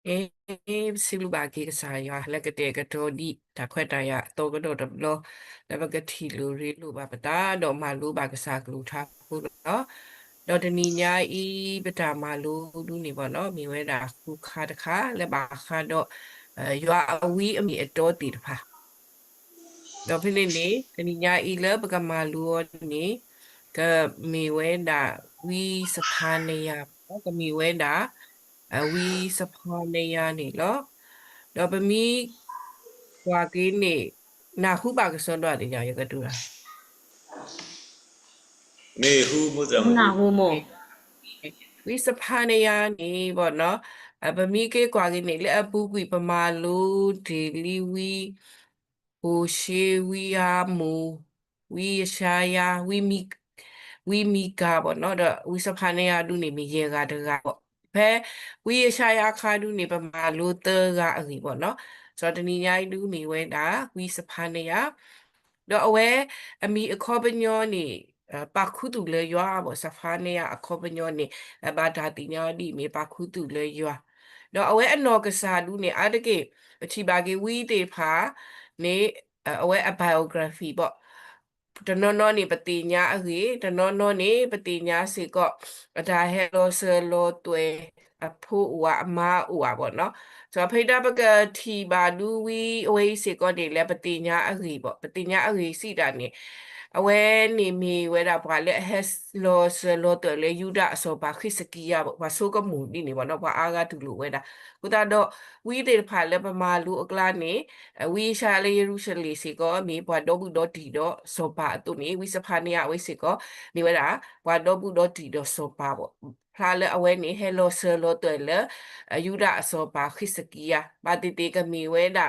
silubagi saya lagi tega todi tak kweta ya toก็โดดloแล้วก็ทีลูรีลูบาปตาดอกมาลูบากษากลูทาพูเนาะดอกนี้ญาอีปตามาลูดูนี่บ่เนาะมีเวลาคูคาตะคะและบาคาดอกยาวีมีอโตติดพะดอกพี่นี่ตนี้ญาอีเลบกมาลูนี่ก็มีเวลาวีสะพานในยาก็มีเวลาวีสะพานในยานี่เนาะ တော့ဗမီကွာကိနေနာခုပါကစွန်တော့တယ်ညာရကတူတာ မေဟူမို့စမ နာဟိုမို့ ဝိစဖာနေယာနေပေါ့နော်ဗမီကေကွာကိနေလေအပူကွီပမာလူဒီလီဝီဟိုရှေဝီယာမူဝီရှာယာဝီမီကာပေါ့နော်တော့ဝိစဖာနေယာဒုနေမီရေကတကပေါ့ဖဲဝီရှာယာခါဒုနေပမာလူတေကအကြီးပေါ့နော်ဆိုတော့တနည်းညာဒုနေဝဲတာဝိစဖာနေယာတော့အဝဲအမီအခေါ်ပညောနေပါခုတူလေရွာပေါ့စဖာနေယာအခေါ်ပညောနေဘာသာတိညာဒီမေပါခုတူလေရွာတော့အဝဲအနော်ကစားဒုနေအတကေပချိပါကေဝီတေဖာနေအဝဲအ biography ပေါ့တနော်နော်နေပတိညာအကြီးတနော်နော်နေပတိညာစီကောအဒါဟဲလိုဆယ်လိုတွဲအဖိုးဝအမအဝပေါ့နော်ဆိုဖိတာပကတီဘာဒူဝီအဝေးစီကောဒီလေပတိညာအကြီးပေါ့ပတိညာအကြီးစီတာနေအဝဲနေမီဝဲတာဘာလဲဟက်လောဆယ်လိုတွဲလေယူဒအစောပါခရစ်စကီယာပေါ့ဘာဆိုကမူဒီနေပေါ့နော်ဘာအားကတူလို့ဝဲတာကုတာတော့ဝီတေဖာလေပမာလူအကလာနေဝီရှာလေယေရုရှလင်စီကောမီဘွာဒိုဘူးဒိုတီဒိုစောပါတုနေဝီစဖာနီယာဝီစီကောနေဝဲတာဘွာဒိုဘူးဒိုတီဒိုစောပါပေါ့ဖလာလေအဝဲနေဟဲလောဆယ်လိုတွဲလေယူဒအစောပါခရစ်စကီယာဘာတီတေကမီဝဲတာ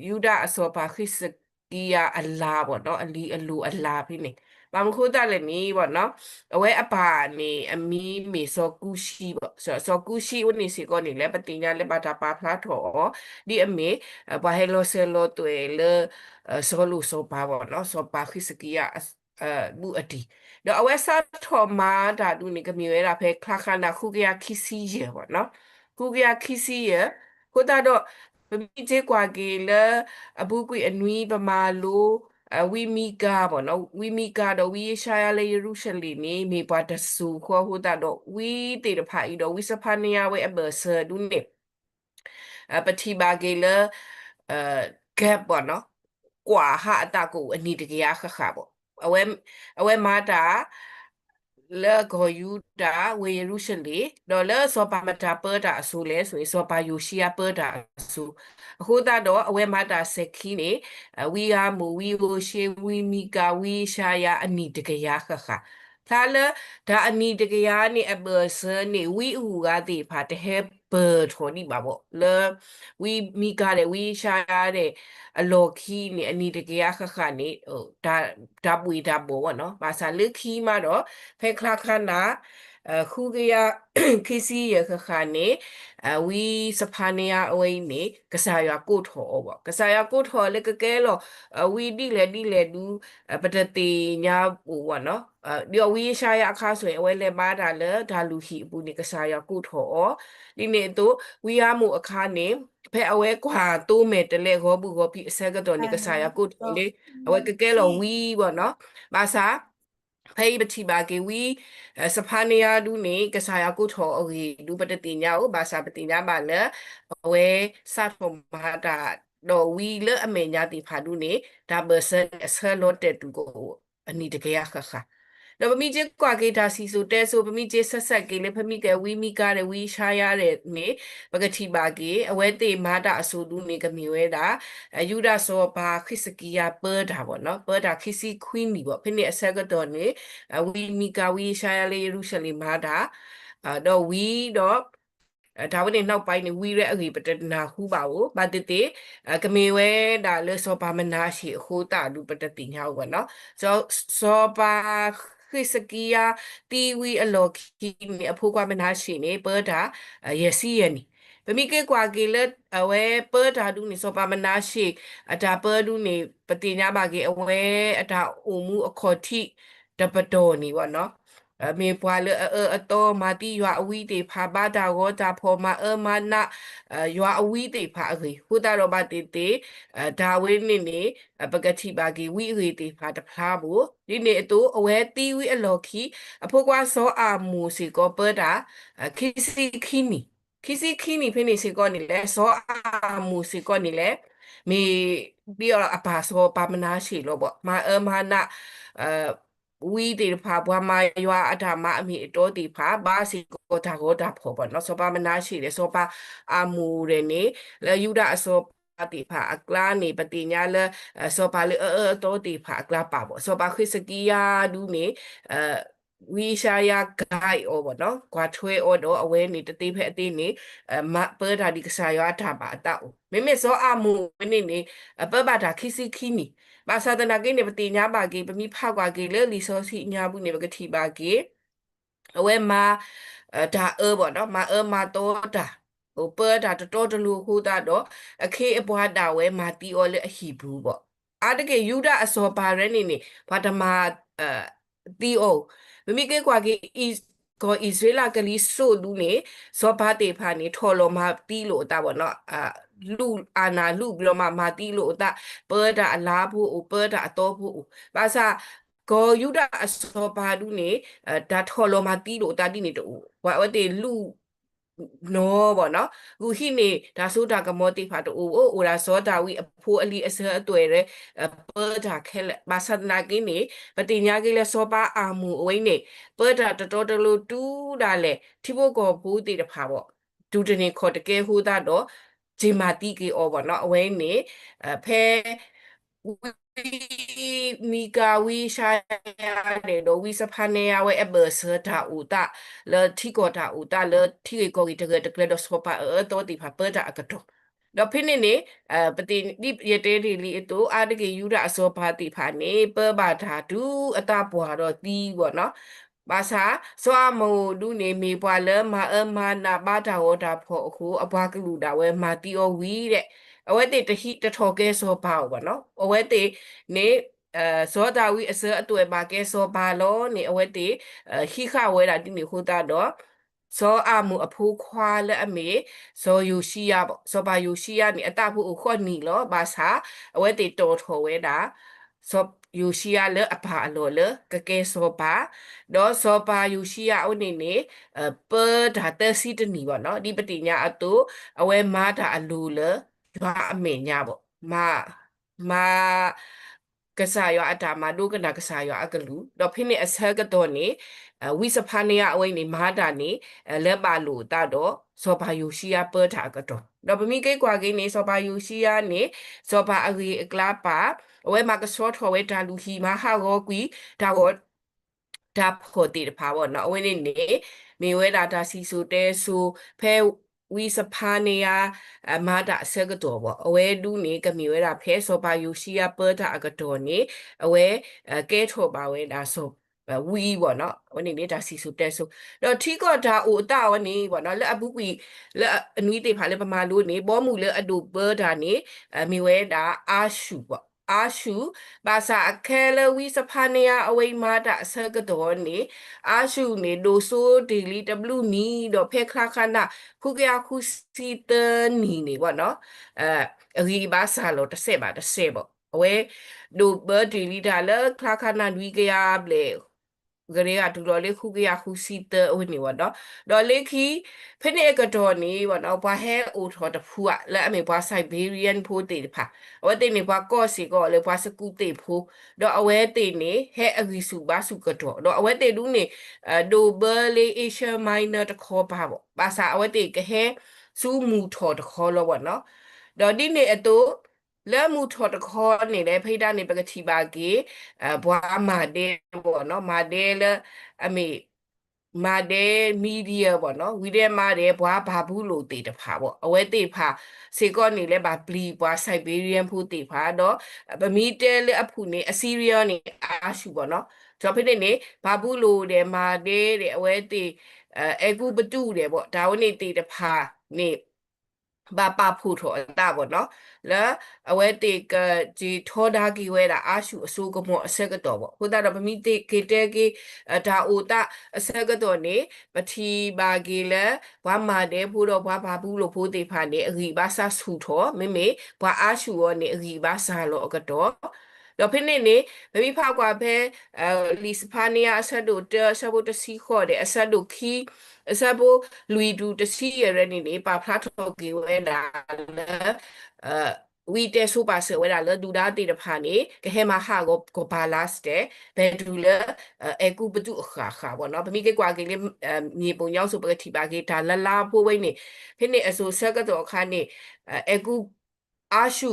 ယူဒအစောပါခရစ်စကီယာအလာပေါ့နော်အလီအလူအလာဖိနေဘာမခိုးတလည်းနီးပေါ့နော်အဝဲအပါနေအမီမေစောကူရှိပေါ့စောကူရှိဝနေစီကောနေလဲပတိညာလဲဘာတာပါဖလာထောဒီအမေဘာဟဲလိုဆယ်လိုတွဲလေစောလူစောပါပေါ့နော်စောပါခရစ်စကီယာဘူအတီတော့အဝဲစားထော်မာဒါဒူနေကမြဲတာဖဲခလာခနာခုကရခီစီရပေါ့နော်ခုကရခီစီရကိုတာတော့မမီကျေကွာကေလအဘူကွေအနွီပမာလိုဝီမီကာပေါ့နော်ဝီမီကာတော့ဝီရှာယာလေယေရုရှလင်နေမေပွားတဆူခေါ်ဟိုတာတော့ဝီတေတဖာဤတော့ဝီစဖာနီယာဝဲအဘဆဒူနေပတိဘာကေလအဲကပ်ပေါ့နော်ကွာဟာအတကိုအနီတကရခခပေါ့အဝဲမာတာလဲကိုယူတာဝေယေရုရှလင်တော့လဲစောပါမတာပေါ်တာအဆူလဲဆိုရင်စောပါယူရှိယာပေါ်တာအဆူအခုတော့အဝဲမာတာစက်ခီနေဝီယာမူဝီဟိုရှေဝီမီကာဝီရှာယာအနီတကရခခသာလဒါအနီတကရနေအဘဆနေဝီဥကတိဖာတဟဲဘတ်ထော်ဒီပါပေါ့လဲဝီမီကာတဲ့ဝီရှာယာတဲ့အလော်ခီနေအနီတကရခခနေဟိုဒါပွေဒါဘောပေါ့နော်ဘာသာလက်ခီမှာတော့ဖဲခလာခနာခုကရခီစီရခခနေဝီစဖာနီယာအဝိနေကစားရကိုထော်ပေါ့ကစားရကိုထော်လေကကဲလောဝီဒီလေဒူပတတိညာဟိုပေါ့နော်ဒီဝီရှာရအခါဆိုရင်အဝဲလေပါတာလေဒါလူဟီအပူနေကစားရကိုထော်ဒီနေတော့ဝီယာမှုအခါနေဖဲအဝဲကွာတိုးမဲ့တလဲခေါ်ဘူးခေါ်ပြီးအဆက်ကတော့နေကစားရကိုထော်လေအဝဲကကဲလောဝီပေါ့နော်ဘာသာဖေးပတိပါကေဝီစဖာနီယာဒူနေကစားရကုထောအဂီဒူပတတိညာကိုဘာသာပတိညာပါလေအဝဲစတ်ဖို့မာတာတော့ဝီလအမေညာတိဖာဒူနေဒါဘဆန်ဆဲလောတက်တူကိုအနီတကရခခတော့ပမိကျကွာကေတာစီဆိုတဲဆိုပမိကျဆက်ကေလေပမိကဝီမီကာတဲ့ဝီရှာရတဲ့နေပကတိပါကေအဝဲတေမာတာအဆိုဒူနေကမီဝဲတာယူဒဆိုဘာခရစ်စကီယာပေါ်တာပေါ့နော်ပေါ်တာခရစ်စီခွင်းဒီပေါ့ဖိနေအဆက်ကတော့နေဝီမီကာဝီရှာယာလေယေရုရှလင်မာတာတော့ဝီတော့ဒါဝိနေနောက်ပိုင်းနေဝီရဲအဂိပတနာခုပါဘူးဗတတိကမေဝဲဒါလေစောပါမနာရှိခိုးတာလူပတတိညာပေါ့နော်စောပါခရစ်စကီယာတီဝီအလော်ခီနေအဖိုးကမနာရှိနေပေါ်တာယစီယနီပမိကေကွာကေလက်အဝဲပေါ်တာဒူနေစောပါမနာရှိအတာပေါ်ဒူနေပတိညာပါကေအဝဲအတာအုံမှုအခေါ်တိတပတော်နေပေါ့နော် มีปวาเลอโตมาที่ยัวอวีติพาบาดาวจาพอมามานะยัวอวีติพาคือฮูตาโรบาติติดาวินนี่ปกติบากีวิริติพาตพลาบูဒီနေ့အတူအဝဲတီဝီအလော်ခီအဖို့ကွာစောအာမူစီကောပတာခီစီခီနီဖိနေစီကောနေလဲစောအာမူစီကောနေလဲမေပြီးတော့အပါစောပါမနာရှိလို့ပေါ့မာနာဝီဒီဖာဘွားမယွာအထာမအမီအတော်ဒီဖာဘာစီကိုတာကိုတာဖော်ပေါ့နော်စောပါမနာရှိတယ်စောပါအာမူရနေလေယူဒအစောပါတိဖာအကလာနေပတိညာလစောပါလေတော်တိဖာအကလာပါပေါ့စောပါခရစ်စကီယာဒူနေဝီရှာယာဂိုင်အောပေါ့နော်ကွာထွဲအောတော့အဝဲနေတတိဖက်အတိနေမပေဒါဒီကစားရတာပါအတောက်မိမိစောအာမူနေပပတာခီစီခီနီဘာသာတနာကိနေပတိညာပါကေပမိဖောက်ကွာကေလေလီစောစီညာဘူးနေပကတိပါကေအဝဲမှာဒါပေါ့နော်မာတော့တာဟိုပေဒါတော်တလူဟူတာတော့အခေအပွားတာဝဲမာတီအော်လေအဟီဘူးပေါ့အားတကယ်ယူဒအစောပါရဲနေဘာတမတီအိုမမိကေကွာကေကိုဣသရေလကလေးဆိုလူနေစောပါတေဖာနေထော်လောမာတီလို့တာပေါ့နော်လူအာနာလူပြီးတော့မာတီလို့တာပေဒါအလားဖို့ပေဒါအတော်ဖို့ဘာသာကိုယူဒအစောပါလူနေဒါထော်လောမာတီလို့တာတိနေတူဝါဝတေလူနော်ပေါ့နော်ခုဟိနေဒါဆိုတာကမောတိဖာတူအိုရာစောတာဝီအဖိုးအလီအစဲအတွေ့ရဲပေဒါခဲလက်ဘာသနာကိနေပတိညာကိလဲစောပါအာမူအဝိနေပေဒါတတော်တလူတူးတာလေထိဖို့ကောဘူးတိတဖာပေါ့ဒူတနေခေါ်တကဲဟူတာတော့ဂျေမာတိကေအောပေါ့နော်အဝိနေဖဲมีกาวิชาเดโดวิสพาเนียเวเอเบอร์เซอร์ทาอุตะเลที่กอทาอุตะเลที่กอกิตะเกตะเกดสปาโตติพาเปตะอะกะโตတော့ဖိနေနေပတိဒီရတဲဒီလီအတူအာတကေယူရအစောပါတိဖာနေပဘာသာတူအတပွားတော့တီးပေါ့နော်ဘာသာစောအမိုဒူနေမေပွာလမာနာဘာတာဝတာဖောအခုအဘွားကလူတာဝဲမာတီအောဝီတဲ့အဝဲတေတဟိတထော်ကဲစောပါပေါ့နော်အဝဲတေနေစောတာဝီအစေအတွေ့ပါကဲစောပါလောနေအဝဲတေဟိခဝဲတာတိနေဟိုတာတော့စောအမှုအဖိုးခွာလက်အမေစောယူရှိရပေါ့စောပါယူရှိရနေအတဖို့ခွတ်နီလောဘာသာအဝဲတေတော်ထော်ဝဲတာစောယူရှိရလက်အဖာလောလကကဲစောပါတော့စောပါယူရှိရအုန်နေပေဒါတစီတနီပေါ့နော်ဒီပတိညာအတူအဝဲမာတာအလူလရွာအမေညာပေါ့မာကစားရအတာမဒုကနာကစားရအကလူတော့ဖိနေအစကတော့နေဝိစဖာနေယအဝိနေမာတာနေလက်ပါလို့တာတော့စောပါယူရှိယပေတာကတော့တော့ဗမီကိကွာကိနေစောပါယူရှိယနေစောပါအဂီအကလာပါအဝဲမှာကစောထော်ဝဲတာလူဟီမဟာရောကွီဒါကိုဒါဖို့တိတဖာပေါ့နော်အဝိနေနေမေဝဲတာဒါစီဆိုတဲဆိုဖဲဝီစဖာနေယမာတာဆကတော်ပေါ့အဝဲဒူးနေကမီဝဲတာဖဲစောပါယူရှိယပေတာအကတော်နေအဝဲကဲထော်ပါဝဲဒါဆိုဝီပေါ့နော်ဝနေနေတာစီဆိုတဲဆိုတော့ထီကောဒါအိုတာဝနေပေါ့နော်လက်အပူကွီလက်အနွီးတေဖာလက်ပမာလို့နေဘောမူလက်အဒူပေဒါနေမီဝဲတာအာရှူပေါ့အာရှုဘာသာအခဲလဝီစဖာနီယာအဝိမာတာအစကတော်နေအာရှုနေဒိုဆိုဒီလီဝနီတော့ဖဲခါခနာခုကရခုစီတနီနေပေါ့နော်အဂီဘာစာလို့တစ်ဆက်ပေါ့အဝဲဒိုဘဒီလီဒါလခါခနာဝီကရဘလေဂရေကတူတော်လေးခုကရခုစီတဝနေပေါ့နော်ဒေါ်လေးခီဖဲနေကတော်နေပေါ့နော်ဘာဟဲအိုထော်တဖူကလက်အမေဘာဆိုင်ဘေရီယန်ဖိုးတေဖာအဝဲတေနေဘာကော့စီကောလေဘာစကူတေဖိုးတော့အဝဲတေနေဟဲအဂီစုဘာစုကတော်တော့အဝဲတေလူနေဒိုဘယ်လေးအေရှယ်မိုင်းနာတခေါ်ပါပေါ့ဘာသာအဝဲတေကဟဲစူမူထော်တခေါ်လို့ပေါ့နော်တော့ဒီနေအတူလက်မှုထော်တခေါ်နေလေဖိတာနေပကတိပါကေဘွားမာတဲ့ပေါ့နော်မာတဲ့လေအမေမာတဲ့မီဒီယာပေါ့နော်ဝီတဲ့မာတဲ့ဘွားဘာဘူးလို့တေတဖာပေါ့အဝဲတေဖာစေကောနေလဲဘာပလီဘွားဆိုင်ဘေရီယန်ဖူတေဖာတော့ဗမီတဲလေအဖူနေအစီရီယာနေအာရှူပေါ့နော်ကျွန်တော်ဖိတဲ့နေဘာဘူးလို့တဲ့မာတဲ့အဝဲတေအကူပတူတဲ့ပေါ့ဒါဝနေတေတဖာနေ ဘာပါဖို့ထောတာပေါ့နော်လဲအဝဲတေကဂျီထောဒါကီဝဲတာအာရှုအစိုးကမောအဆက်ကတော့ပေါ့ဟိုတာတော့ဗမီတေကေတဲကေဒါအိုတာအဆက်ကတော့နေပတိဘာဂီလဲဘွားမာတဲ့ဖို့တော့ဘွားဘာဘူးလို့ဖို့တေဖာနေအဂီဘာဆာဆူထောမေမေဘွားအာရှုရောနေအဂီဘာဆာလို့ကတော့တော့ဖိနေနေဘဘီဖောက်ကွာဖဲလီစပါနီယာအဆက်တို့တဆဘတ်စီခေါ်တဲ့အဆက်တို့ခီအဆက်ဘလူီဒူတစီရတဲ့နေနေပါဖလာထော်ကေဝဲတာလဲဝီတဲဆိုပါဆဝဲတာလဲဒူဒါတေတဖာနေကဟဲမဟာကိုဘာလာစတဲ့ဘယ်ဒူလဲအကူပတုအခါခါပေါ့နော်ဗမိကေကွာကေလေးမြေပုံရောက်ဆိုပကတိပါကေဒါလလာဖို့ဝိနေဖိနေအဆိုဆက်ကတော့အခါနေအကူအာရှု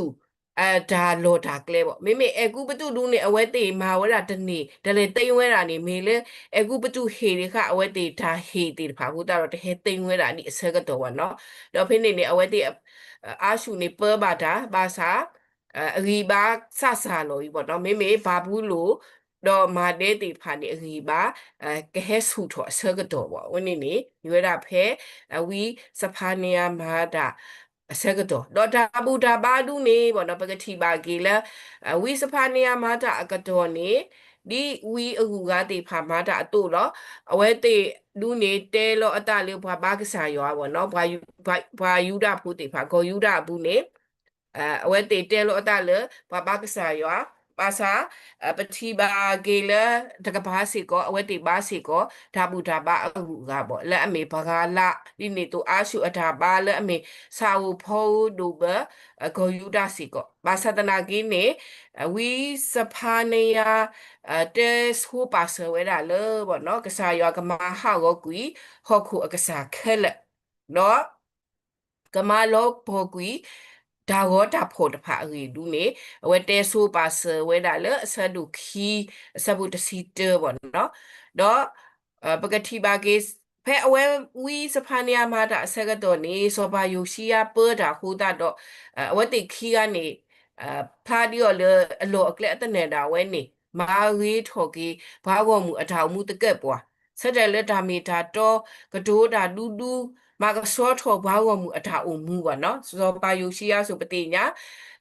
ဒါလော်ဒါကလဲပေါ့မိမိအကူပတုဒူနေအဝဲတေမာဝဲတာတနေဒလေတိန်ဝဲတာနေမေလေအကူပတုဟေရခအဝဲတေဒါဟေတေတဖာကိုတာတော့တဟဲတိန်ဝဲတာနေအဆက်ကတော့ပေါ့နော်တော့ဖိနေနေအဝဲတေအာရှုနေပဘာတာဘာသာအဂီဘာဆဆာလို့ပေါ့နော်မေမေဘာဘူးလို့တော့မာတဲ့တေဖာနေအဂီဘာကဟဲဆူထောအဆက်ကတော့ပေါ့ဝင်းနေနေရွေးတာဖဲဝီစဖာနီယာမာတာအဆက်ကတော့တော့ဒါဘူဒါဘာဒူနေပေါ့နော်ပကတိပါကေလာဝီစဖာနီယာမာတာအကတော့နေဒီဝီအကူကတေဖာမာတာအတူတော့အဝဲတေလူနေတဲလောအတလေးဘာဘာကစားရောပေါ့နော်ဘာယူဒဖို့တေဖာကိုယူဒဘူးနေအဝဲတေတဲလောအတလေဘာဘာကစားရောပါစာပတိဘာဂေလတကဘာစီကိုအဝဲတေဘာစီကိုဒါဘူးဒါဘာအကူကပေါ့လက်အမေဘာဂလာဒီနေတူအာရှုအထာဘာလက်အမေစာဝဖို့ဒူဘကိုယူဒစီကိုဘာသဒနာကင်းနေဝီစဖာနေယာတဲစဟူပါဆဝဲတာလေပေါ့နော်ကစားရွာကမဟာကိုကွီဟောခုအကစားခဲလက်နော်ကမာလောဘောကွီဒါရောတာဖို့တဖာရီဒူနေဝဲတဲဆိုပါဆဝဲတာလေအဆဒုခီအဆဘုတစီတပေါ့နော်တော့ပကတိဘာကေဖဲအဝဲဝီစဖာနီယာမာတာအဆက်ကတော့နေစောပါယိုရှိယာပတာဟူတာတော့အဝဲတိခီကနေဖာဒီယောလေအလောအကလက်အတနေတာဝဲနေမာရီထော်ကေဘာကောမူအထောင်မူတကက်ပွားဆက်တယ်လက်ဒါမီတာတော့ကဒိုးတာဒူဒူမာကစောထော်ဘာကောမူအထောင်မူပါနော်စောပါယိုရှိယာဆိုပတိညာ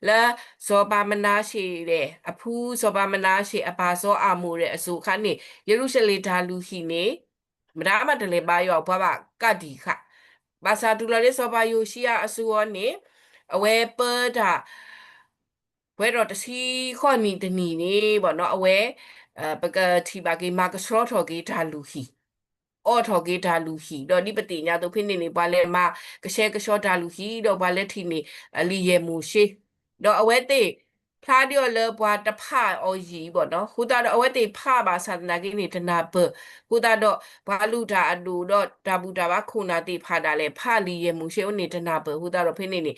လာစောပါမနာရှိတဲ့အဖူးစောပါမနာရှိအပါစောအာမူတဲ့အစုခါနေယေရုရှလေဒါလူဟီနေမဒါမတလေပါယောဘဘကတိခဘာသာတူလာလေစောပါယိုရှိယာအစုောနေအဝဲပတာဝဲတော့တစီခေါနီတနီနေပေါ့နော်အဝဲပကတိပါကေမာကစရောထော်ကေဒါလူဟီအော်ထော်ကေဒါလူဟီတော့ဒီပတိညာတို့ဖိနေနေပါလဲမကရှဲကရှောဒါလူဟီတော့ဘာလဲထီနေအလီယေမူရှိတော့အဝဲတေဖလာဒီယောလေဘွာတဖာအော်ကြီးပေါ့နော်ဟူတာတော့အဝဲတေဖာပါသဒနာကိနေတနာဘဟူတာတော့ဘာလူတာအလူတော့ဒါဘူးတာဘာခုနာတေဖာတာလေဖာလီယေမူရှိဦးနေတနာဘဟူတာတော့ဖိနေနေ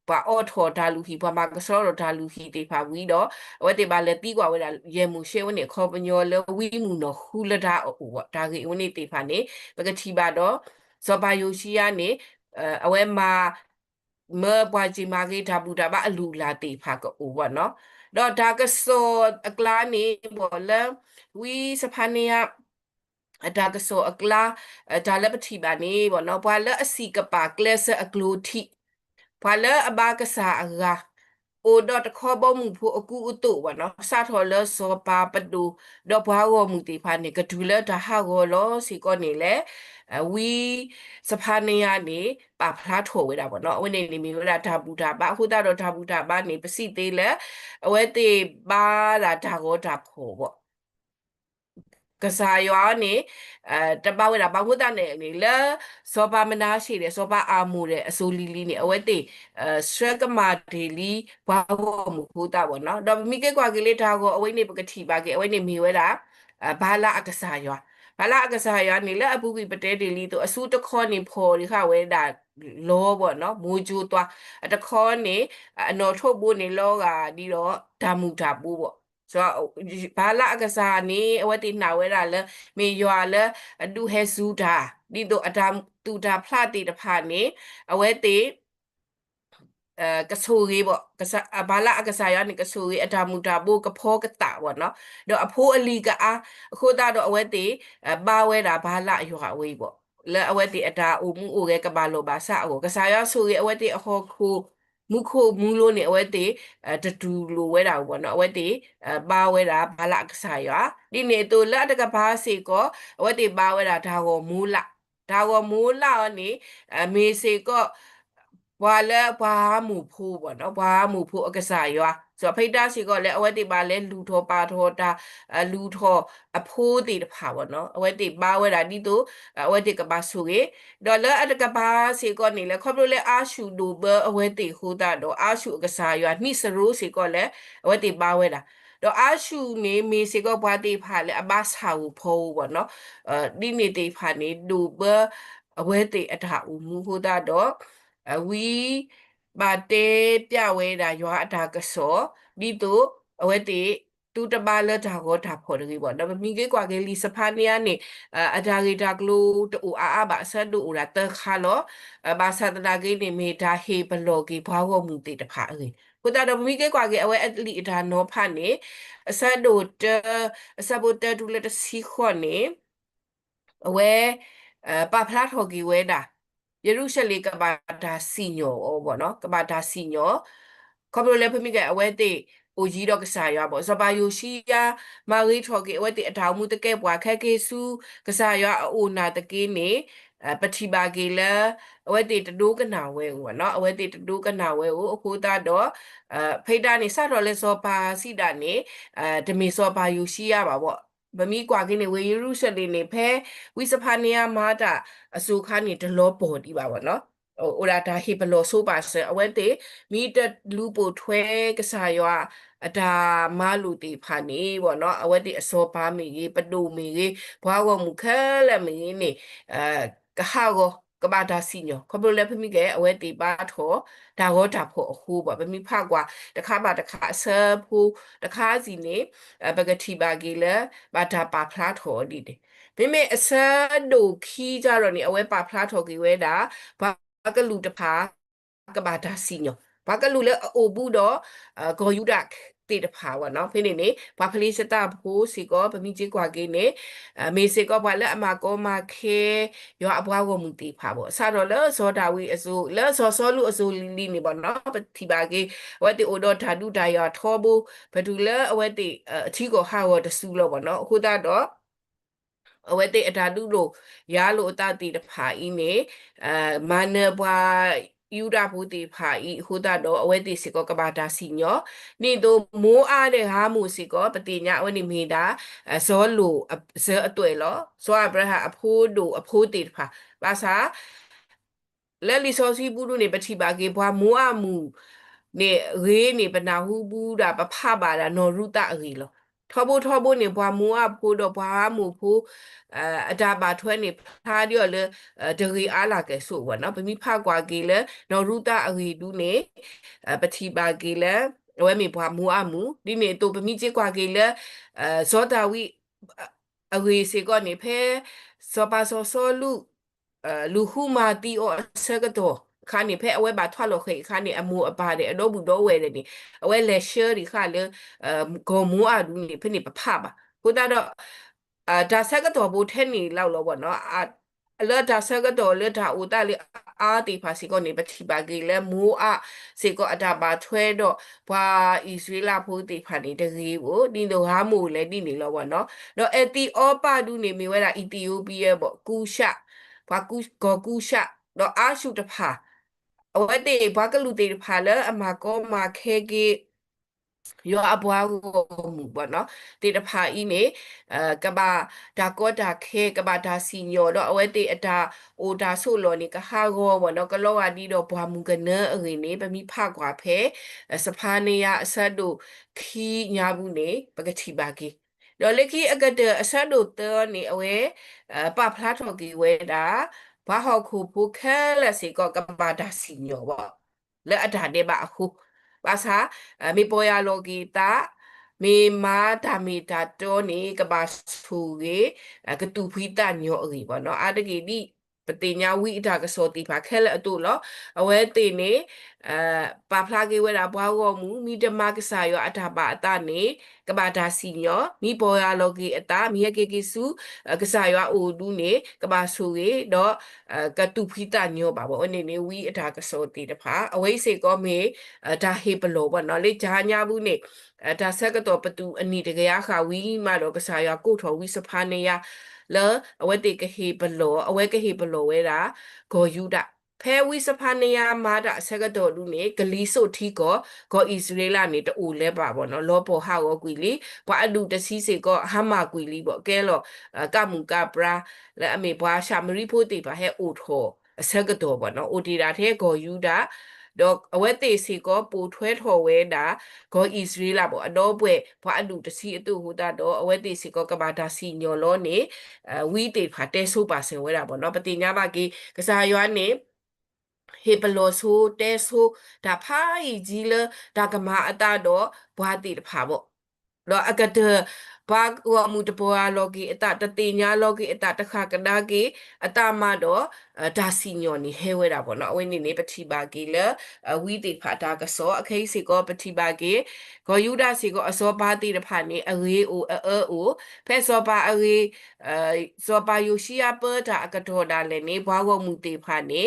ဘာအော်ထော်ဒါလူဟီဘာမကစောတော့ဒါလူဟီတေဖာဝီတော့အဝဲတေဘာလေတီးကွာဝဲတာယေမူရှိဦးနေခေါ်ပညောလေဝီမူနော်ဟူလဒါအိုပေါ့ဒါကေဦးနေတေဖာနေပကတိပါတော့ဇောဘာယိုရှိယာနေအဝဲမှာမေဘွားကြီးမာဂေဒါဘူဒါဘာအလူလာတေဖာကအိုပေါ့နော်တော့ဒါကစောအကလာနေဘောလဝီစဖာနီယာဒါကစောအကလာဒါလည်းပတိပါနေပေါ့နော်ဘွာလည်းအစီကပါကလစ်အကလိုတီဘွာလည်းအဘာကစားအရာအိုဒတ်ခေါ်ဘမှုဖို့အကူအတုပေါ့နော်စထော်လစောပါပဒူတော့ဘွားရောမူတေဖာနေကဒူလဒါဟာရောလောစီကောနေလေဝီစဖာနေရနေပါဖလားထော်ဝဲတာပေါ့နော်အဝနေနေမီဝဲတာဒါဘူဒါဘာအခုတော့ဒါဘူဒါဘာနေပစီသေးလေအဝဲတေပါလာဒါရောဒါဖို့ပေါ့ကစားရွာနေတပဝဲတာဘာဟုတ်တာနေလေစောပါမနာရှိတယ်စောပါအာမူတယ်အစိုးလီလီနေအဝဲတေစရကမာဒေလီဘာဝမူဟုတ်တာပေါ့နော်တော့မိကေကွာကလေးဒါကိုအဝဲနေပကတိပါကေအဝဲနေမီဝဲတာဘာလာအကစားရွာဘာလာအကစားရွာနေလေအပူကီပတဲဒေလီတို့အဆူတခေါနေဖော်ဒီခဝဲတာလောပေါ့နော်မူဂျူသွားတခေါနေအနော်ထုတ်ဖို့နေလောကဒီတော့ဒါမူဒါပူပေါ့ဆိုတော့ဘာလာအကစားနေအဝတ်တင်နှာဝဲတာလဲမေရွာလဲအတူဟဲဆူတာဒီတော့အတာတူတာဖလာတီတဖာနေအဝဲတေကဆူကြီးပေါ့ကစားဘာလာအကစားရနေကဆူကြီးအတာမူတာဘိုးကဖောကတာပေါ့နော်တော့အဖိုးအလီကအားအခုတော့အဝဲတေဘာဝဲတာဘာလာရွာဝေးပေါ့ และเอาไว้ติอดาอุมุโอเกกะบาโลบาซาโอกะสายาဆိုရေเอาไว้ติอโคคูมุโคมุโลเนี่ยเอาไว้ติตะတူလိုဝဲတာပေါ့နော်เอาไว้ติပါဝဲတာဘာလကစားရဒီနေတူလက်တကဘာစီကိုเอาไว้ติပါဝဲတာဒါကိုမူလဒါကိုမူလနေမေစီကိုဘွာလဲဘွာမှုဖို့ပေါ့နော်ဘွာမှုဖို့အကစားရဆိုတော့ဖိတ်တာစီကိုလည်းเอาไว้ติပါလဲလူထောပါထောတာလူထောအဖိုးတိတဖာပေါ့နော်เอาไว้ติပါဝဲတာဒီတူเอาไว้ติကဘာဆိုရေဒေါ်လာအတကဘာစီကောနေလေခေါပလိုလေအာရှူဒူဘအဝဲတေဟူတာတော့အာရှူကစားရနှိစရိုးစီကောလေအဝဲတေပါဝဲတာတော့အာရှူနေမေစီကောဘွားတေဖာလေအဘဆာဝဖိုးပေါ့နော်ဒီနေတေဖာနေဒူဘအဝဲတေအထာဦးမူဟူတာတော့အဝီဘာတေပြဝဲတာရွာအထာကစောဒီတို့အဝဲတေတူတပါလတာကိုတာဖို့တကြီးပေါ့ဒါပေမဲ့မိကေကွာကေလီစဖာနီယာနေအဒါဂီတာကလိုတူအာဘာဆတ်ဒူရာတခါလောဘာသာတနာကေနေမေတာဟေဘလောကေဘာဝမှုတေတဖာအေကိုတာတော့မိကေကွာကေအဝဲအလီအဒါနောဖာနေအဆတ်ဒူတအဆပ်ဘတတူလက်စီခွန်နေအဝဲပါဖလားထော်ကီဝဲတာယေရုရှလေကဘာဒါစီညောဘောနော်ကဘာဒါစီညောခေါပလိုလေဖမိကအဝဲတေအိုကြီးတော့ကစားရပါဇဘာယိုရှိယာမာဂီထော်ကေအဝဲတေအထောင်မှုတကဲပွားခက်ကေစုကစားရအိုနာတကေနေပတိပါကေလအဝဲတေတတိုးကနာဝဲဟောနော်အဝဲတေတတိုးကနာဝဲဟိုအခုသားတော့ဖိတာနေစတော့လဲစောပါစီတာနေဒမေစောပါယိုရှိရပါပေါ့ဘမီကွာကိနေဝေယရုရှလေနေဖဲဝိစဖာနီယာမာတာအစုခါနေဒလောပေါ်ဒီပါပေါ့နော်အိုရာဒါဟေဘလောဆိုပါဆအဝဲတေမီတလူပိုထွဲကစားရွာအဒါမလူတီဖာနေပေါ့နော်အဝဲတေအစောပါမီပဒူမီဘွားကောမူခဲလက်မီနေကဟာကိုကဘာဒါစီညောခဘလဖမီကအဝဲတေပါထောဒါရောဒါဖို့အခုပေါ့ဗမီဖကွာတခါပါတခါဆဖူတခါစီနေပကတိပါကေလဘာဒါပါဖလားထောဒီတယ်မိမေအစဒိုခီကြတော့နေအဝဲပါဖလားထောကေဝဲတာဘာကလူတဖာကဘာဒါစီညောဘာကလူလေအိုဘူးတော့ဂောယူဒက်တေတဖာဝနော်ဖိနေနေဘာဖလီစတာဖိုးစီကောဗမီကြီးကွာကေနေမေစီကောဘာလဲအမကောမခဲရောအဘွားကိုမူတီဖာပေါ့အစတော့လဲဇောတာဝီအစိုးလဲဇောစောလူအစိုးလီနေပေါ့နော်ပတိပါကေဝတ်တီအိုတော့ဓာတုဒါရထောဘူးဘဒူလဲအဝတ်တီအချီကိုဟာဝတဆူလို့ပေါ့နော်အခုတော့အဝဲတဲ့အတာတုလို့ရလို့အတတိတဖာဤနေမာနဘွာယူရာဘူးတိဖာဤဟိုတာတော့အဝဲတိစီကောကဘာတာစီညောနေတော့မိုးအားတဲ့ဟာမှုစီကောပတိညာအဝဲနေမေတာဇောလို့ဇေအတွေ့လောဇောအဘရဟာအဖိုးတို့အဖိုးတိတဖာပါစာလဲလီစောစီဘူးတို့နေပတိပါကေဘွာမိုးအမှုနေရေးနေပနာဟုဘူးတာပဖပါတာနော်ရုတအကြီးလောထောဖို့နေဘွာမိုးအဖိုးတော့ဘွာမှုဖိုးအတာပါထွဲနေဖားရလေဒရီအားလာကဲဆိုဘောနော်ဗမိဖကွာကေလေနော်ရုတအကြီးဒူးနေပတိပါကေလေဝဲမေဘွာမိုးအမှုဒီနေတော့ဗမိချေကွာကေလေဇောတာဝီအကြီးစေကောနေဖဲစောပါစောစောလူဟုမာတီအောဆကတော့ခါနေဖဲအဝဲပါထွားလို့ခေခါနေအမူအပါတဲ့အတော့ဘူးတော့ဝဲတယ်နေအဝဲလက်ရှယ်ဒီခါလေဂေါ်မူအဒူနေဖဲနေပဖပါကိုတာတော့ဒါဆက်ကတော့ဘူးထဲနေလောက်လို့ပေါ့နော်အလဒါဆက်ကတော့လေဒါဦးတာလေအာတီဖာစီကနေပတိပါကေလေမူအစီကောအတာပါထွဲတော့ဘာဣသရေလဖို့တီဖာနေတကြီးကိုဒီလိုဟာမူလေဒီနေလို့ပေါ့နော်တော့အတီအောပါဒူနေမြဝဲတာအီသီယိုးပီးရဲ့ပေါ့ကူရှာဘာကူဂေါ်ကူရှာတော့အာရှုတဖာအဝဲတေဘာကလူတေတဖာလဲအမကောမခဲကေယောအဘွားကိုမူပေါ့နော်တေတဖာဤနေကဘာဒါကောဒါခဲကဘာဒါစီညောတော့အဝဲတေအတာအိုဒါဆိုလောနေကဟာကောပေါ့နော်ကလောဝဒီတော့ဘွားမူကနအရင်နေပမိဖကွာဖဲစဖာနေယအဆက်တို့ခီညာဘူးနေပကတိပါကေတော့လက်ခီအကတဲ့အဆက်တို့တောနေအဝဲပဖလားထော်ကေဝဲတာဘာဟောက်ခုဖုခဲလက်စီကောကဘာဒါစီညောပေါ့လက်အတာတဲ့ပါအခုပါစာမေပေါ်ရလောဂီတာမေမာဒါမီတာတောနေကဘာဆူရေကတူဖီတာညောအကြီးပေါ့နော်အာတကီဒီ ปฏิญญาวิดากสอติผาแค่ละตุเนาะเอาไว้ตีนี่ปาพลาเกเวลาบวาวมูมีดมากษายออัฐบาตานี่กบาดาสิญอมีปอยาโลกีอตามีเกเกสุกษายอโอดูนี่กบาสุเกดอกะตุพิตาญอบ่าบ่อันนี้วิอดากสอติตผาเอาไว้เสก็มีดาเฮปโลบ่เนาะเลจาญาบุนี่ဒါဆက်ကတော်ပတူအနီတကရခါဝီမာတော့ကစားရကိုထော်ဝီစဖာနေရလောအဝဲတေကဟေဘလောအဝဲကဟေဘလောဝဲတာဂောယူဒဖဲဝီစဖာနေရမာတာဆက်ကတော်လူနေဂလီဆိုထီကောဂောဣသရေလနေတူလဲပါဘောနော်လောပေါ်ဟာရောကွီလီဘွာအလူတစီစေကောဟမကွီလီပေါ့ကဲလောကမူကပရာလဲအမေဘွာရှာမရီဖိုတေပါဟဲအိုထောအဆက်ကတော်ပေါ့နော်အိုတီတာတဲ့ဂောယူဒတော့အဝဲတေစီကောပူထွဲထော်ဝဲတာဂောဣသရေလပေါ့အတော့ပွဲဘွာအလူတစီအတူဟူတာတော့အဝဲတေစီကောကဘာတာစီညော်လောနေဝီတေဖာတဲဆိုပါစင်ဝဲတာပေါ့နော်ပတိညာပါကေကစားရွာနေဟေပလောဆိုတဲဆိုဒါဖာကြီးလဒါကမာအတာတော့ဘွာတေတဖာပေါ့တော့အကတဘာဝမှုတပွားလောကီအတတတိညာလောကီအတတခကဒါကီအတမတော့ဒါစီညောနီဟဲဝဲတာပေါ့နော်အဝိနေနေပတိပါကီလဝီတိဖာတာကစောအခိစီကောပတိပါကီဂောယုဒစီကောအစောပါတိတဖာနေအရေအိုအိုဖဲစောပါအရေစောပါယိုရှိယာပတာအကတော်ဒါလည်းနေဘွားဝမှုတိဖာနေ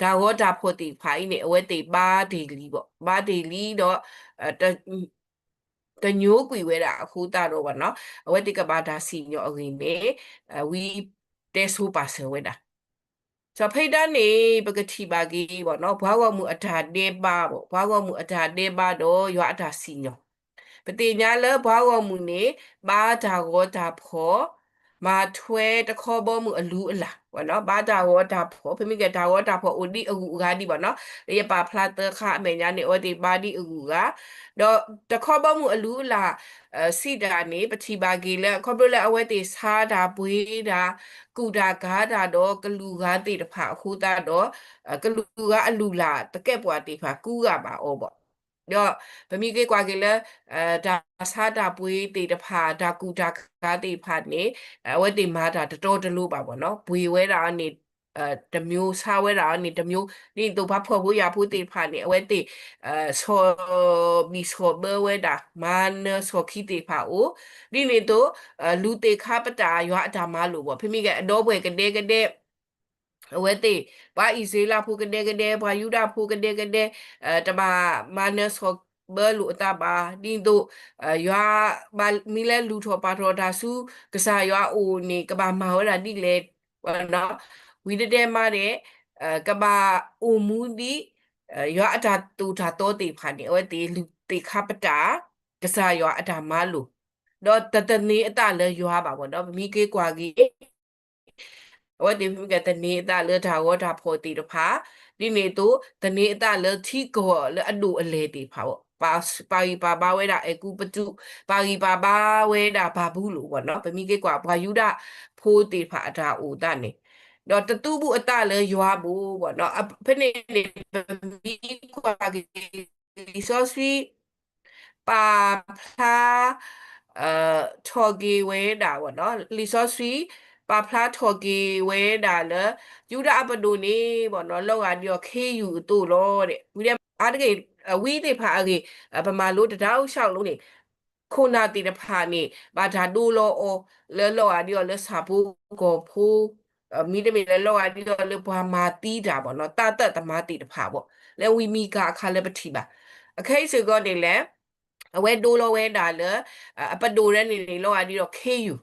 ဒါဝတာဖို့တိဖိုင်နေအဝဲတိပါဒီလီပေါ့ပါဒီလီတော့တညိုးကွေဝဲတာအခုတာတော့ဗောနော်အဝဲတိကဘာဒါစီညောအရင်နေဝီတဲဆိုပါဆဝဲတာဆိုဖိတ်တနေပကတိပါကြီးဗောနော်ဘွားဝမှုအထာတေပါဗောဘွားဝမှုအထာတေပါတော့ရွာအထာစီညောပတိညာလဘွားဝမှုနေဘာဒါရောဒါဖောမာထွဲတခေါ်ဘောမှုအလူအလာဗောနော်ဘာဒါရောဒါဖောဖမိကဒါရောဒါဖောအိုဒီအူဂါဒီဗောနော်ရပါဖလာတခအမေညာနေဩဒီဘာဒီအူကတော့တခေါ်ဘောမှုအလူအလာစီဒါနေပတိပါကြီးလဲခေါ်ပြလဲအဝဲတေစားတာပွေးတာကူတာကားတာတော့ကလူကားတေတဖာအခုတာတော့ကလူကအလူလာတကက်ပွားတေဖာကူကပါဩပေါ့တော့ဗမီကေကွာကေလဲဒါစားတာပွေးတေတဖာဒါကူတာကားတေဖာနေအဝဲတေမာတာတတော်တလို့ပါပေါ့နော်ဘွေဝဲတာနေတမျိုးစားဝဲတာနေတမျိုးနေတော့ဘာဖို့ဘူးရဖို့တေဖာနေအဝဲတေဆောဘီဆောဘဝဲတာမန်ဆောခီတေဖာအိုဒီနေတော့လူတေခပတာရွာအတာမလို့ပေါ့ဖိမိကအတော့ဘွယ်ကတဲ့အဝဲတေဘာဣဇေလာဖို့ကတဲ့ဘာယူဒဖို့ကတဲ့တဘာမန်ဆောဘလူအတာပါဒီတို့ရွာဘာမီလဲလူထောပါထောဒါစုကစားရွာအိုနေကဘာမာဝဲတာဒီလေနော်ဝီဒတဲ့မာတဲ့ကဘာအိုမူဒီရွာအတာတူတာတော့တေဖာနေအဝဲတေလူတေခပတာကစားရွာအတာမလို့တော့တနေအတာလဲရွာပါပေါ့နော်မိကေကွာကြီးဝတ်ဒီဖကတနေအတာလဲဒါဝတာဖို့တီတဖာဒီနေတော့တနေအတာလဲထီကောလဲအဒူအလေတီဖာပေါ့ပါဘာဝဲတာအကူပတုပါရီပါဘာဝဲတာဘာဘူးလို့ပေါ့နော်ဗမိကေကွာဘာယူဒဖိုးတီဖာအတာအိုတာနေတော့တတူဘူးအတာလဲရွာဘူးပေါ့နော်ဖနေနေဗမိကွာကြီးစောစီပါဖာထော်ဂီဝဲတာပေါ့နော်လီဆော့ဆွီပါဖလာထော်ဂီဝဲတာလေယူဒအပဒိုနေပေါ့နော်လောက်ရပြီးတော့ခေယူတို့လောတဲ့ဝီရအားတကယ်ဝီတေဖာအကေပမာလို့တတောက်လျှောက်လုံးနေခုနာတီတဖာနေဘာဒါဒိုလောအောလဲလောရပြီးတော့လဲစာဖို့ကိုဖိုးမိတမီလဲလောရပြီးတော့လဲဘာမာတီးတာပေါ့နော်တတ်တမတီတဖာပေါ့လဲဝီမီကအခါလဲပတိပါအခိတ်စေကောနေလဲအဝဲဒိုလောဝဲတာလေအပဒိုရဲနေလောအဒီတော့ KU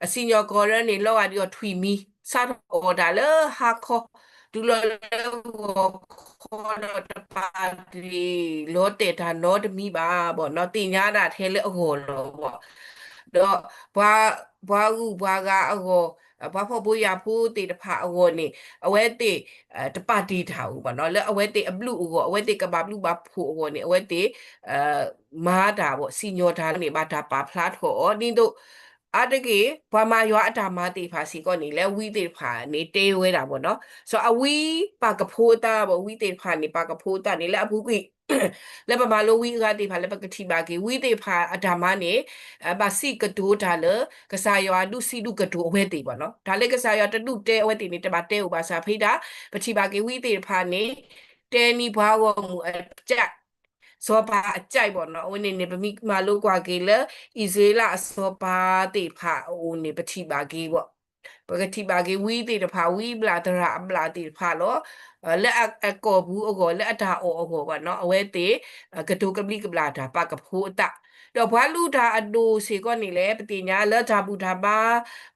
အစီညောကောရဲနေလောအဒီတော့ထွီမီစားတော့ဒါလေဟာခောဒူလောခေါ်တော့တပါဒီလောတေတာလောတမီပါပေါ့နော်တင်ညာတာထဲလေအဟောလောပေါ့တော့ဘာကအဟောဘာဖို့ဘူးရဖို့တေတဖာအဟောနေအဝဲတေတပါတီထားဦးပေါ့နော်လဲအဝဲတေအဘလူအဟောအဝဲတေကဘာဘလူဘာဖို့အဟောနေအဝဲတေမာတာပေါ့စီညောတာနေဘာတာပါဖလားထော်ဒီတို့ အားတကေဘာမာရွာအတာမတေဖာစီကောနေလဲဝီတေဖာနေတေဝဲတာပေါ့နော်ဆိုအဝီပါကဖိုးတာပေါ့ဝီတေဖာနေပါကဖိုးတာနေလဲအပူကွေလဲပမာလိုဝီကတေဖာလဲပကတိပါကေဝီတေဖာအတာမနေဘာစီကတိုးတာလဲကစားရွာဒုစီဒုကတိုးအဝဲတေပေါ့နော်ဒါလဲကစားရွာတတုတဲအဝဲတေနေတပါတဲဥပါစာဖိတာပတိပါကေဝီတေဖာနေတဲနီဘာဝမူအကြစောပါအကြိုက်ပေါ့နော်ဝင်းနေပမိမာလို့ကွာကေလဲဣဇေလစောပါတေဖာအိုနေပတိပါကေပေါ့ပကတိပါကေဝီတေတဖာဝီဘလာတရာဘလာတေဖာလောလက်အကောဘူးအကောလက်အတာအောအကောပေါ့နော်အဝဲတေကတိုကပလိကပလာတာပကဖိုးအတတော့ဘာလူတာအဒိုစီကောနေလေပတိညာလက်တာဘူးတာပါ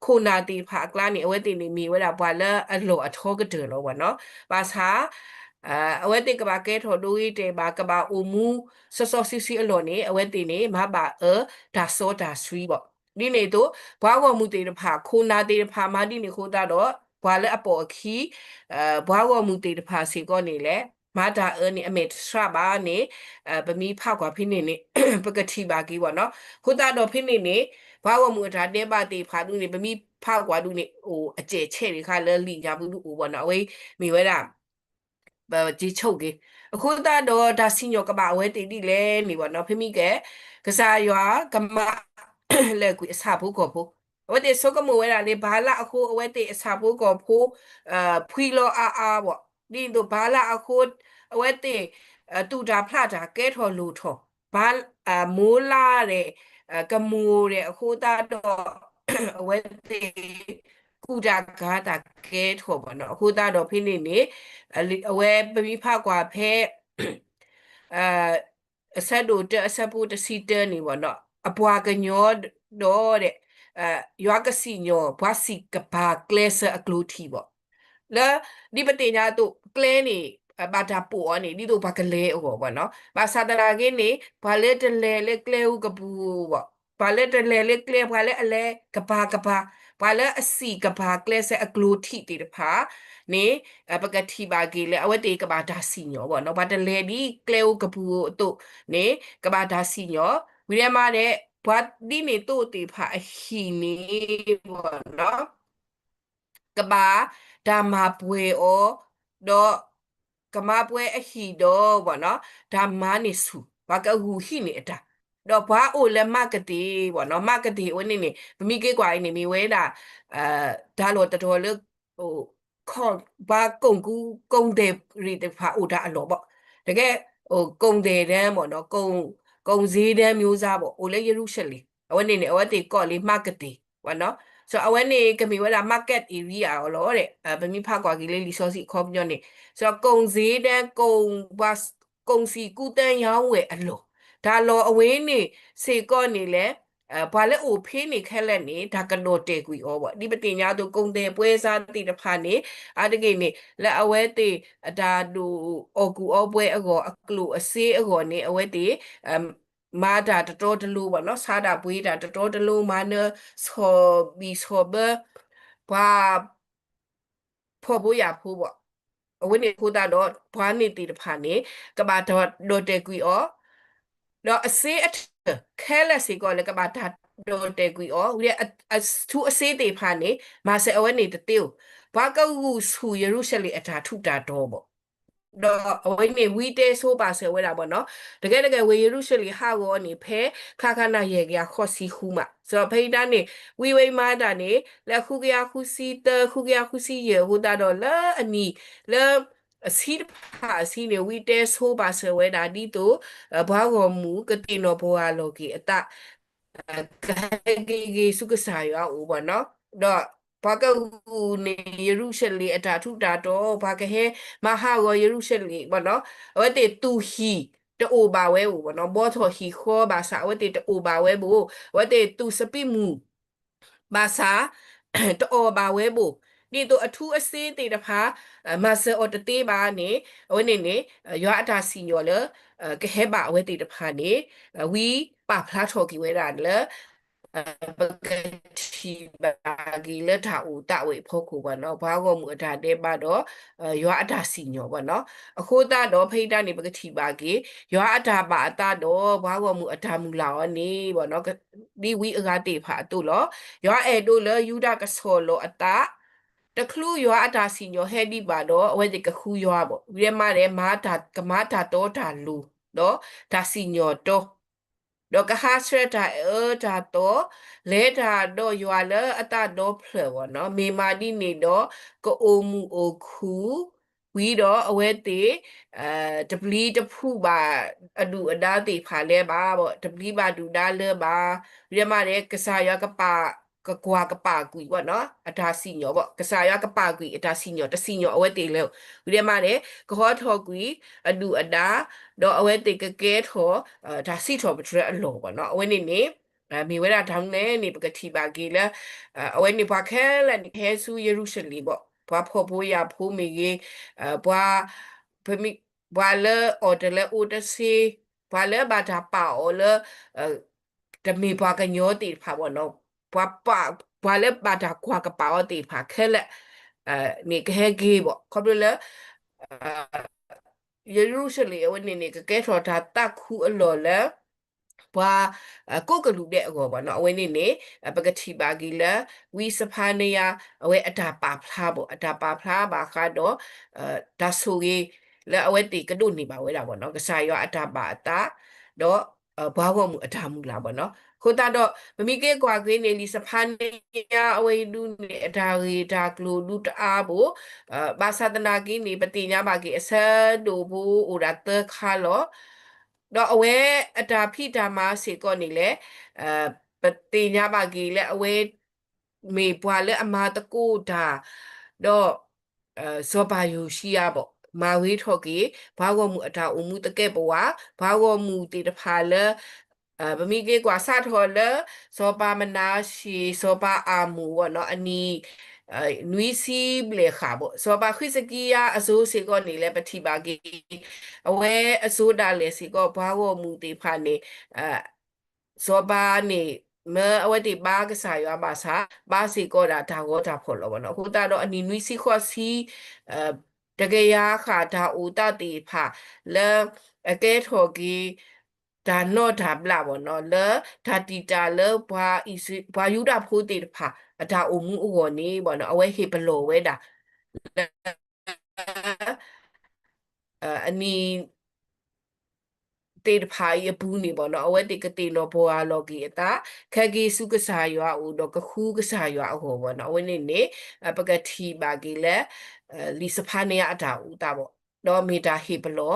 ခိုနာတေဖာကလာနေအဝဲတေနေမီဝဲတာဘာလက်အလောအထောကတေလောပေါ့နော်ပါစာအဝဲတေကဘာကဲထော်ဒိုရီတေဘာကဘာအိုမူဆော့ဆော့စီစီအလောနေအဝဲတေနေမဘာဒါဆောဒါဆွီပေါ့ဒီနေတော့ဘာဝမှုတေတဖာခိုနာတေတဖာမာဒီနေခိုတာတော့ဘာလဲအပေါ်အခီဘာဝမှုတေတဖာစီကောနေလေမာတာနေအမေထရပါနေဗမီဖောက်ကွာဖိနေနေပကတိပါကြီးပေါ့နော်ခိုတာတော့ဖိနေနေဘာဝမှုဒါတဲပါတေဖာသူနေဗမီဖောက်ကွာသူနေဟိုအကျဲချဲ့တွေခါလဲလီကြဘူးလူပေါ့နော်အဝေးမိဝဲတာဘာကြီးချုပ်ကြီးအခုတော့ဒါစညောကဘာဝဲတီတီလဲနေပေါ့နော်ဖိမိကစားရွာကမလဲကွေအစာဖို့ကောဖို့ဝဲတေစောကမဝဲတာလေဘာလာအခုဝဲတေအစာဖို့ကောဖို့ဖွီလောအာပေါ့ဒီတို့ဘာလာအခုဝဲတေတူတာဖလာတာကဲထော်လူထော်ဘာမိုးလာတဲ့ကမူတဲ့အခုတော့ဝဲတေကူတာကားတာကဲထော်ပေါ့နော်အခုတော့ဖိနေနေအဝဲပပိဖကွာဖဲအာအဆက်တို့အဆက်ဖို့တစီတဲနေပေါ့နော်အပွားကညောတော့တဲ့ရွာကစီညောဘွားစီကဘာကလဲဆအကလူတီပေါ့လဲဒီပတိညာတို့ကလဲနေဘာတာပေါ်နေဒီတို့ဘာကလဲဟောပေါ့နော်ဘာသာတရာကင်းနေဘာလဲတလဲလဲကလဲဥကပူပေါ့ဘာလဲတလဲလဲကလဲဘာလဲအလဲကဘာဘာလဲအစီကဘာကလဲဆအကလူတီတေတဖာနေပကတိပါကေလေအဝတေကဘာဒါစီညောပေါ့နော်ဘာတလဲဒီကလဲဥကပူတို့နေကဘာဒါစီညောဝိရမတဲ့ဘာဒီနေတို့တေဖာအဟီနေပေါ့နော်ကဘာဒါမာပွဲဩတော့ကမာပွဲအဟီတော့ပေါ့နော်ဒါမာနေစုဘာကဟူဟီနေအတာတော့ဘာအိုလဲမကတိပေါ့နော်မကတိဝနေနေမမီကေကွာနေမီဝဲတာအာဒါလို့တော်လို့ဟိုခေါ်ဘာကုံတယ်ရီတဖာအိုဒါအလောပေါ့တကယ်ဟိုကုံတယ်တန်းပေါ့နော်ကုံစည်းတန်းမျိုးစားပေါ့အိုလဲယေရုရှလင်အဝနေနေအဝတေကော့လေးမကတိပေါ့နော်ဆိုအဝဲနေကမီဝဲလာ market area ရောလို့တဲ့ဗမီဖကွာကြီးလေးလီဆောစီခေါ်ပြညနေဆိုတော့ကုံစည်းတန်းကုံစီကူတန်းရောင်းဝယ်အလို့ဒါလောအဝေးနေစေကော့နေလဲဘာလဲအိုဖေးနေခဲလက်နေဒါကနိုတေကွီဩပေါ့ဒီပတင်ညာတို့ကုံတဲ့ပွဲစားတိတဖာနေအာတကိနေလက်အဝဲတေဒါဒူအော်ကူအော်ပွဲအကောအကလူအစေးအကောနေအဝဲတေမာတာတတော်တလူပေါ့နော်စားတာပွေးတာတတော်တလူမာနဆောဘီဆောဘဘာဖော်ဖို့ရဖို့ပေါ့အဝိနေခိုးတာတော့ဘွားနေတီတဖာနေကဘာတော့တေကွီအောတော့အစေးအခဲလက်စီကောလေကဘာတာတော့တေကွီအောဝိအသူအစေးတေဖာနေမာဆေအဝဲနေတတေဘာကဟုဆူယေရုရှလင်အတာထုတာတော့ပေါ့တော့အဝိနေဝီတဲဆိုပါဆေဝဲတာပေါ့နော်တကယ်ဝေယေရုရှလင်ဟာကိုအနေဖဲခါခနာယေကခေါ်စီခူမဆိုတော့ဖိဒါနေဝိမာတာနေလက်ခုကရခုစီတခုကရခုစီယေဟူတာတော့လာအနီလာအစီပါအစီနေဝီတဲဆိုပါဆေဝဲတာဒီတော့ဘာကောမူကတိနောဘောလောကီအတကဲဂေစုကစားရအောင်ပေါ့နော်တော့ဘာကဟူနေယေရုရှလင်အတာထုတာတော့ဘာကဟဲမဟာဝယေရုရှလင်ပေါ့နော်ဝတ်တေတူဟီတိုဘာဝဲဘူးပေါ့နော်ဘောထော်ဟီခေါ်ဘာသာဝတ်တေတိုဘာဝဲဘူးဝတ်တေတူစပိမူဘာသာတိုဘာဝဲဘူးဒီတော့အထူးအစင်းတေတဖာမဆာအော်တတေးပါနေဝနေနေရွာအတာစီညော်လေကဟဲဘာဝဲတေတဖာနေဝီပါဖလားထော်ကီဝဲတာလေ ပကတိပါဂီလက်ထာဦးတဝေဖို့ခုပေါ့နော်ဘာကောမှုအထာတဲပါတော့ရွာအထာစီညောပေါ့နော်အခုတတော့ဖိတာနေပကတိပါဂီရွာအထာပါအတတော့ဘာကောမှုအထာမူလာောနေပေါ့နော်ဒီဝီအဂတေဖာတူလောရွာအဲတို့လယူဒကဆောလောအတာတခလူရွာအတာစီညောဟဲဒီပါတော့အဝဲဒီကခုရွာပေါ့ရဲမရဲမာတာကမာတာတော့တာလူနော်ဒါစီညောတော့တော့ကဟာဆွဲတာဒါတော့လဲတာတော့ရွာလဲအတာတော့ဖလပေါ့နော်မေမာဒီနေတော့ကိုအိုမူအိုခုဝီတော့အဝဲတေတပလီတဖူပါအဒူအဒါတေဖာလဲပါပေါ့တပလီပါဒူဒါလဲပါရဲမရဲကစားရကပါကကွာကပါကွီပေါ့နော်အတာစီညောပေါ့ကစားရကပါကွီအတာစီညောတစီညောအဝဲတေလဲရဲမရဲကဟောထောကွီအဒူအဒါတော့အဝဲတေကကဲထောဒါစီထောပထရအလောပေါ့နော်အဝဲနေနေมีเวลาทำแน่นี่ปกติบากีแล้วเอาไว้นี่พอแค่ละนี่แค่สู้เยรูซาเล็มบ่พอพอพูยาพูมีเกพอพมีพอเลออเดเลอุตซีพอเลอบาดาป่าอเลจะมีพอกันโยติพาบ่เนาะพอป่าพอเลอบาดากว่ากระเป๋าติพาแค่ละนี่แค่เกบ่เขาดูแล้วเยรูซาเล็มวันนี้นี่ก็แค่ทอดาตักคูอลอแล้วဘွာကိုကလူတဲ့အကောပေါ့နော်အဝဲနေနေပကတိပါဂီလာဝီစဖာနေယအဝဲအတာပါဖလားပေါ့အတာပါဖလားပါခါတော့ဒါဆိုရေလဲအဝဲတီကဒုနေပါဝဲတာပေါ့နော်ကစားရအတာပါအတာတော့ဘွာကောမှုအတာမှုလားပေါ့နော်ခိုတာတော့မမီကေကွာကွေးနေလီစဖာနေယအဝဲဒူနေအတာရီဒါကလိုဒူတအားဖို့ဘာသာတနာကင်းနေပတိညာပါကေအဆဒိုဘူအိုရာတခါလောတော့အဝဲအတာဖိတာမစေကောနေလေပတိညာပါကြီးလေအဝဲမေပွာလေအမာတကူတာတော့ဇောပါယူရှိရပေါ့မာဝေးထော်ကြီးဘာကောမှုအတာအမှုတကဲ့ဘဝဘာကောမှုတေတဖာလေဗမီကေကွာစထော်လေဇောပါမနာရှိဇောပါအာမူပေါ့နော်အနီနွီစီဘလေခါပေါ့ဇောပါခရစ်စကီယာအစိုးစေကောနေလေပတိပါကြီးအဝဲအစိုးတာလေစီကောဘာကောမှုတေဖာနေဇောပါနေမအဝတိပါကစားရပါစာပါစီကောတာဒါကောတာဖော်လို့ဘောနော်ခုတာတော့အနီနွီစီခေါ်စီတကယ်ရခါဒါဦးတတိဖာလဲအကဲထော်ကြီးဒါနော့ဒါပလာဘောနော်လဲဒါတီတာလဲဘာဤဘာယူတာဖိုးတေဖာအဒါအမှုအဝနေဘောနော်အဝဲဟေပလောဝဲတာအနီတေတဖာရဘူးနေပေါ့နော်အဝဲတေကတေနော်ဘောအလော်ကီအတာခက်ကြီးစုကစားရွာဦးတော့ကခူးကစားရွာဟောပေါ့နော်အဝဲနေနေပကတိပါကီလဲလီစဖာနေအတာဦးတာပေါ့တော့မီတာဟေဘလော